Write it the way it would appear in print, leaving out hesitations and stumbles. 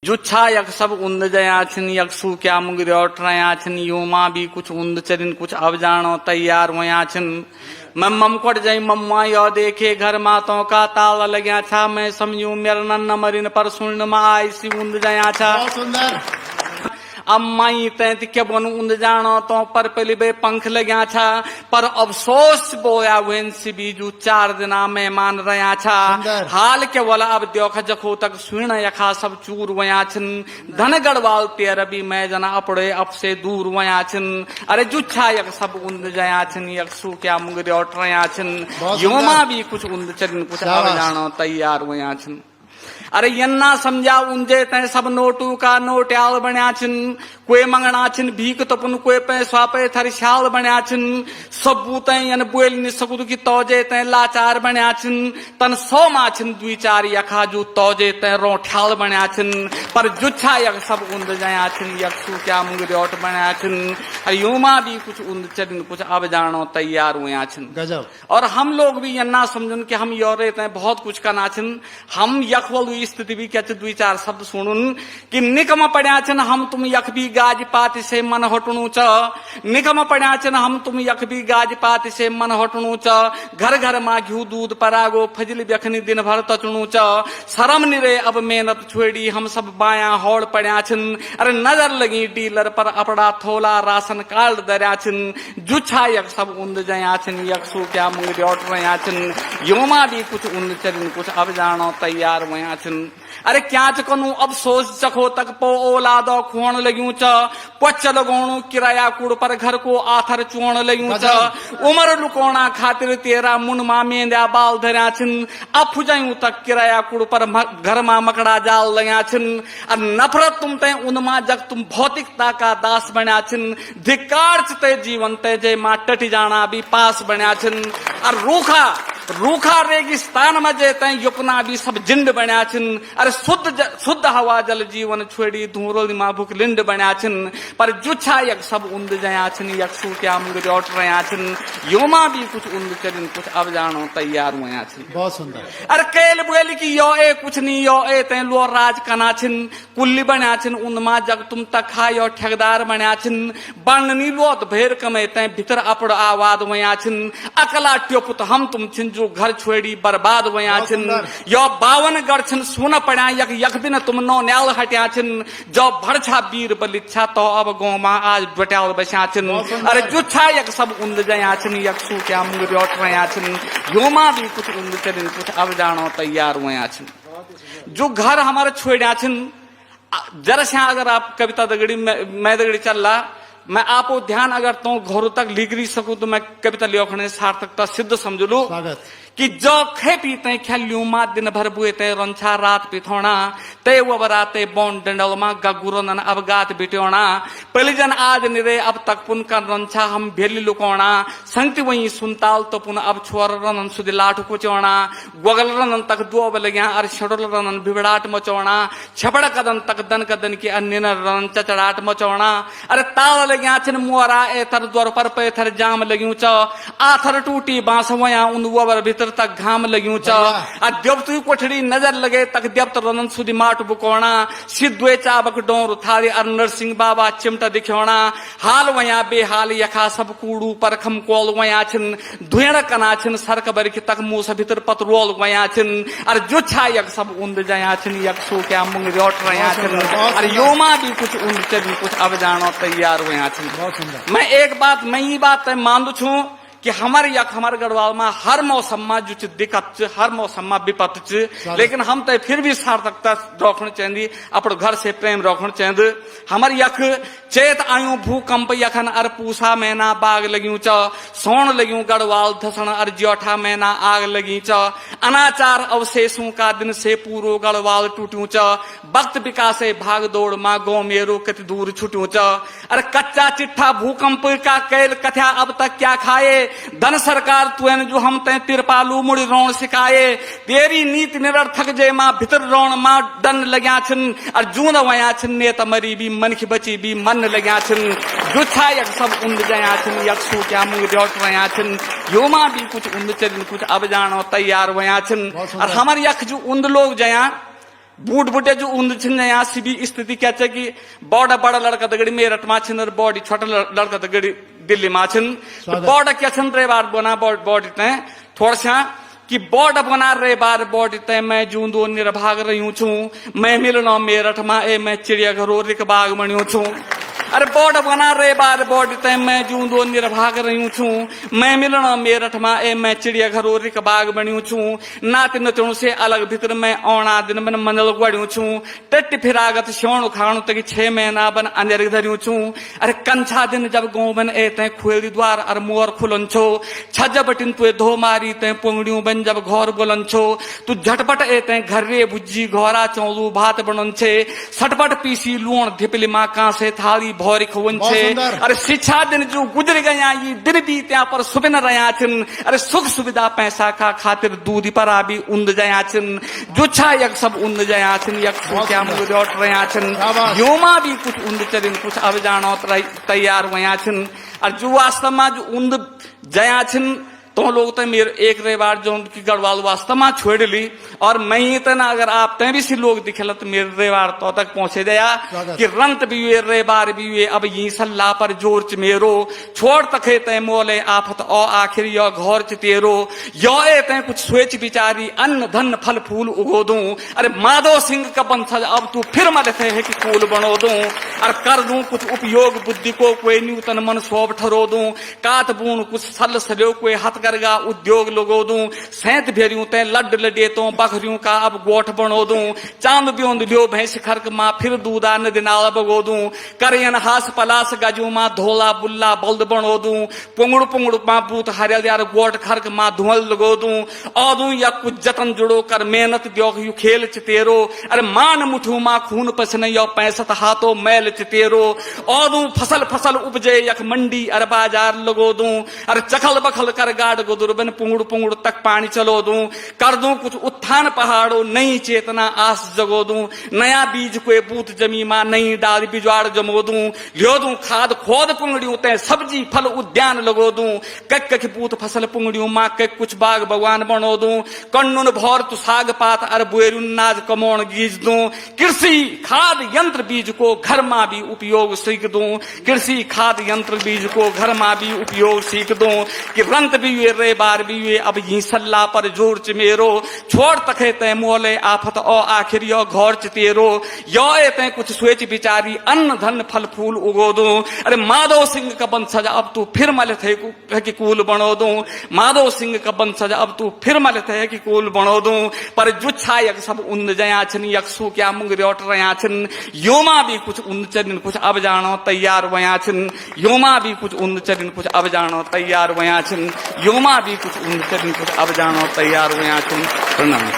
जुच्छा यक सब उन्द जया छिन यक सू क्या मुंगरियोट रया छिन युमा भी कुछ उन्द चरिन कुछ अब जानो तैयार वया छिन मम कोट जई मम्मा यो देखे घर मातों का ताला लग्या छा मैं समझू मेरा नन्न मरिन पर सुन मा आई सी उन्द जया छा बहुत सुंदर। अम्माई तैत के बन उन्द जानो तो पर पहले बे पंख लग्या छा पर अफसोस बोया वेन सी बीजू 4 दिना मेहमान रया छा हाल के वाला अब देखा जखो तक सुन यखा सब चूर वया छिन धन गढ़वाल तेर भी मैं जना अपड़े अब से दूर वया छिन अरे जुच्छा यक सब उन्द जया छिन यक सू क्या मुंगरे उठ रया छिन योमा भी कुछ उन्द चरिन कुछ अब जानो तैयार वया छिन अरे यन्ना समझा उंजे तय सब नोटू का नोट्याल बन्या छिन कोई मंगना छिन भीख तपुन कोई पैसा पे थर शाल बन्या छिन सबू तय यन बोल नि सकुद की तौजे तय लाचार बन्या छिन तन 100 मा छिन 2-4 यखा जो तौजे तय रोठ्याल बन्या छिन पर जुच्छा यक सब उन्द जया छिन यक सू क्या मुंगरियोट बन्या छिन अरे युमा भी कुछ उन्द चरिन कुछ अब जानो तैयार हुआ छिन गजब। और हम लोग भी यन्ना समझन कि हम योरे तय बहुत कुछ करना छिन हम यखवल स्थिति भी क्या 2-4 शब्द सुनुन कि निकम पड़ा छन हम तुम यख भी गाज पात से मन हटणु च निकम पड़ा छन हम तुम यख भी गाज पात से मन हटणु च घर घर मा घ्यू दूध परागो फजल व्यखनी दिन भर तचणु च शरम निरे अब मेहनत छोड़ी हम सब बाया होड़ पड़ा छन अरे नजर लगी डीलर पर अपड़ा थोला राशन कार्ड दरिया छन जुच्छा यक सब उन्द जया छन यक सू क्या मुंगरियोट रया छन योमा भी कुछ उन्द चरिन कुछ अब जानो तैयार वया छन अरे क्या चकनु अब सोच चखो तक पो औलादो खोण लग्यूं च पच लगोणु किराया कुड़ पर घर को आथर चोण लग्यूं च उमर लुकोणा खातिर तेरा मुन मा मेंद्या बाल धर्या छिन अफु जायूं तक किराया कुड़ पर घर मा मकड़ा जाल लग्या छिन और नफरत तुम ते उनमा जग तुम भौतिकता का दास बन्या छिन धिक्कार ते जीवन ते जे मा टटी जाना भी पास बन्या छिन और रूखा रेगिस्तान में जे तय युपना भी सब जिंड बन्या छिन अरे शुद्ध हवा जल जीवन छोड़ी धूरोल मा भूख लिंड बन्या छिन पर जुच्छा यक सब उन्द जया छिन यक सू क्या मुंगरियोट रया छिन योमा भी कुछ उन्द चरिन कुछ अब जानो तैयार वया छिन बहुत सुंदर। अरे कैल बोली की यो ए कुछ नहीं यो ए तय लो राज कना छिन कुल्ली बन्या छिन उनमा जग तुम तखा यो ठेकेदार बन्या छिन बननी लोत भेर कमे तय भीतर अपड़ आवाद वया छिन अकला ट्योपुत हम तुम छिन जो घर छोड़ी बर्बाद वया छिन यो 52 गढ़ छिन सुन पड़ा यक यक दिन तुम नो न्याल हट्या छिन जो भरछा वीर बलिच्छा तो अब गोमा आज बट्याल बस्या छिन अरे जुच्छा यक सब उन्द जया छिन यक सू क्या मुंगरियोट रया छिन योमा भी कुछ उन्द चरिन कुछ अब जानो तैयार वया छिन जो घर हमारे छोड़ा छिन जरा से अगर आप कविता दगड़ी मैं दगड़ी चल रहा मैं आपको ध्यान अगर तो घरों तक लिख रही सकूं तो मैं कविता लिखने सार्थकता सिद्ध समझ लू कि जो खे पीते खेल्यू मा दिन भर बुए ते रंछा रात पिथोना ते वबराते बोन डंडल मा गगुरो नन अवगात बिटोना पहले जन आज निरे अब तक पुन कर रंछा हम भेली लुकोना संगति वही सुनताल तो पुन अब छोर रनन सुदि लाठ कुचोना गोगल रनन तक दो बलग्या अर छड़ल रनन बिबड़ाट मचोना छपड़ कदन तक दन कदन की अन्य रन चचड़ाट मचोना अरे ताल लग्या छिन मोरा ए तर द्वार पर पे थर जाम लग्यू च आथर टूटी बांस वया उन वबर भीतर तक घाम लग्यूं च आ देवतु कोठड़ी नजर लगे तक देवत रनन सुदी माट बुकोणा सिद्धवे चाबक डोर थारी अर नरसिंह बाबा चिमटा दिखोणा हाल वया बेहाल यखा सब कूड़ू परखम कोल वया छिन धुएण कना छिन सरक बरकी तक मूस भीतर पतरोल वया छिन अर जुच्छा यक सब उन्द जया छिन यक सू क्या मुंगरियोट रया छिन अर योमा भी कुछ उन्द चरिन कुछ अब जानो तैयार वया छिन मैं एक बात मैं ये बात मानदू छूं कि हमारे यक हमारे गढ़वाल में हर मौसम में जो दिक्कत हर मौसम में विपत लेकिन हम तो फिर भी सार्थकता रखना चाहिए अपने घर से प्रेम रखना चाहिए हमारे यक चेत आयु भूकंप यखन अर पूसा महीना बाग लग्यूं च सोन लग्यूं गढ़वाल धसन अर ज्योठा महीना आग लगी च अनाचार अवशेषों का दिन से पूरो गढ़वाल टूट्यूं च वक्त विकासे भाग दौड़ मा गो मेरो कति दूर छुट्यूं च अरे कच्चा चिट्ठा भूकंप का कैल कथ्या अब तक क्या खाए धन सरकार तुएन जो हम ते तिरपालू मुड़ी रोण सिखाए तेरी नीति निरर्थक जे मां भितर रोण मां डन लग्या छिन और जून वया छिन नेत मरी भी मन की बची भी मन लग्या छिन जुच्छा यक सब उन्द जया छिन यक सू क्या मुंगरियोट रया छिन योमा भी कुछ उन्द चरिन कुछ अब जानो तैयार वया छिन और हमार यक जो उन्द लोग जया बूढ़ बुढ़े जो उन्द छिन यहाँ सी भी स्थिति क्या है कि बड़ा बड़ा लड़का दगड़ी मेरठ में छिन और बॉडी छोटा लड़का दगड़ी दिल्ली में छिन बॉर्ड क्या छन रे बार बना बॉडी तय थोड़ा सा कि बॉर्ड बना रे बार बॉडी तय मैं जूंदो निर्भाग रही छू मैं मिलना मेरठ में ए मैं चिड़ियाघर रिक बाग बनियो छू अरे बॉर्ड बना रे बार बॉडी तय मैं जूंदो निर्भाग रही छू मैं मिलना मेरठ में ए मैं चिड़ियाघर रिक बाग बनियो छू नात नचणु से अलग भीतर मैं औना दिन मन मनल गड़ियो छू टट फिरागत सोण खाणु तक 6 महीना बन अंधेर धरियो छू अरे कंछा दिन जब गाँव बन ए तय खुएली द्वार अरे मोर खुलन छो छज बटिन तुए धो मारी तय पुंगड़ियों बन जब घर बोलन छो तू झटपट ए तय घर रे भुज्जी घोरा चौलू भात बनन छे सटपट पीसी लूण धिपली माँ का से थाली भौरी खवन छे अरे शिक्षा दिन जो गुजर गया ये दिन भी त्या पर सुबिन रहा छिन अरे सुख सुविधा पैसा का खातिर दूध पर भी उन्द जया छिन जुच्छा यक सब उन्द जया छिन यक क्या मुझोट रहा छिन योमा भी कुछ उन्द चरिन कुछ अब जानो तैयार वया छिन और जो वास्तव में जो उन्द जया छिन तो लोग तो मेरे एक रे बार जो उनकी गढ़वाल वास्तव में छोड़ ली और मैं इतना अगर आप तय भी सी लोग दिखेला तो मेरे रे बार तो तक पहुंचे दया कि रंत भी हुए रे बार भी हुए अब ये सल्ला पर जोर च मेरो छोड़ तखे तय मोले आफत ओ आखिर यो घर च तेरो यो ए तय कुछ सोच विचारी अन्न धन फल फूल उगो दूं अरे माधव सिंह का बंसज अब तू फिर मत थे है कि फूल बनो दूं और कर दूं कुछ उपयोग बुद्धि को कोई न्यूतन मन सोब ठरो दूं कात बूण कुछ सल सलो कोई हथ करगा उद्योग लगो दूं सैत भेरियों तय लड लडे तो बकरियों का अब गोठ बनो दूं चांद ब्योंद लियो भैंस खरक माँ फिर दूधा नदी नाला बगो दूं करियन हास पलास गजू माँ धोला बुल्ला बल्द बनो दूं पुंगड़ माँ बूत हरियल यार गोठ खरक माँ धुआं लगो दूं औदू या कुछ जतन जुड़ो कर मेहनत द्यो यू खेल च तेरो अरे मान मुठू माँ खून पसने यो पैसत हाथों मैल च तेरो औदू फसल उपजे यक मंडी अरे बाजार लगो दूं अरे चखल बखल कर गाड़ गुदुरबन पुंगड़ तक पानी चलो दूं कर दूं कुछ उत्थान पहाड़ो नई चेतना आस जगो दूं नया बीज कोई बूथ जमी मां नई डाल बिजवाड़ जमो दूं लियो दूं खाद खोद पुंगड़ियों तय सब्जी फल उद्यान लगो दूं कक बूथ फसल पुंगड़ियों मां कक कुछ बाग भगवान बनो दूं कन्नुन भौर तु साग पात अर बुएरुन नाज कमोण गीज दूं कृषि खाद यंत्र बीज को घर मां भी उपयोग सीख दूं कृषि खाद यंत्र बीज को घर मां भी उपयोग सीख दूं कि रंत भी रे बार भी हुए अब ये सल्ला पर जोर च मेरो छोड़ तखे तय मोले आफत ओ आखिर यो घर च तेरो यो ए तय कुछ सोच विचारी अन्न धन फल फूल उगो दूं अरे माधव सिंह का बंसज अब तू फिर मल थे कि कूल बनो दूं माधव सिंह का बंसज अब तू फिर मल थे कि कूल बनो दूं पर जुच्छा यक सब उन्द जया छिन यकसु क्या मुंगरियोट रहा छिन योमा भी कुछ उन्द चरिन कुछ अब जानो तैयार वया छिन योमा भी कुछ उन्द चरिन कुछ अब जानो तैयार वया छिन योमा भी कुछ उन्द चरिन कुछ अब जानो तैयार हुआ प्रणाम।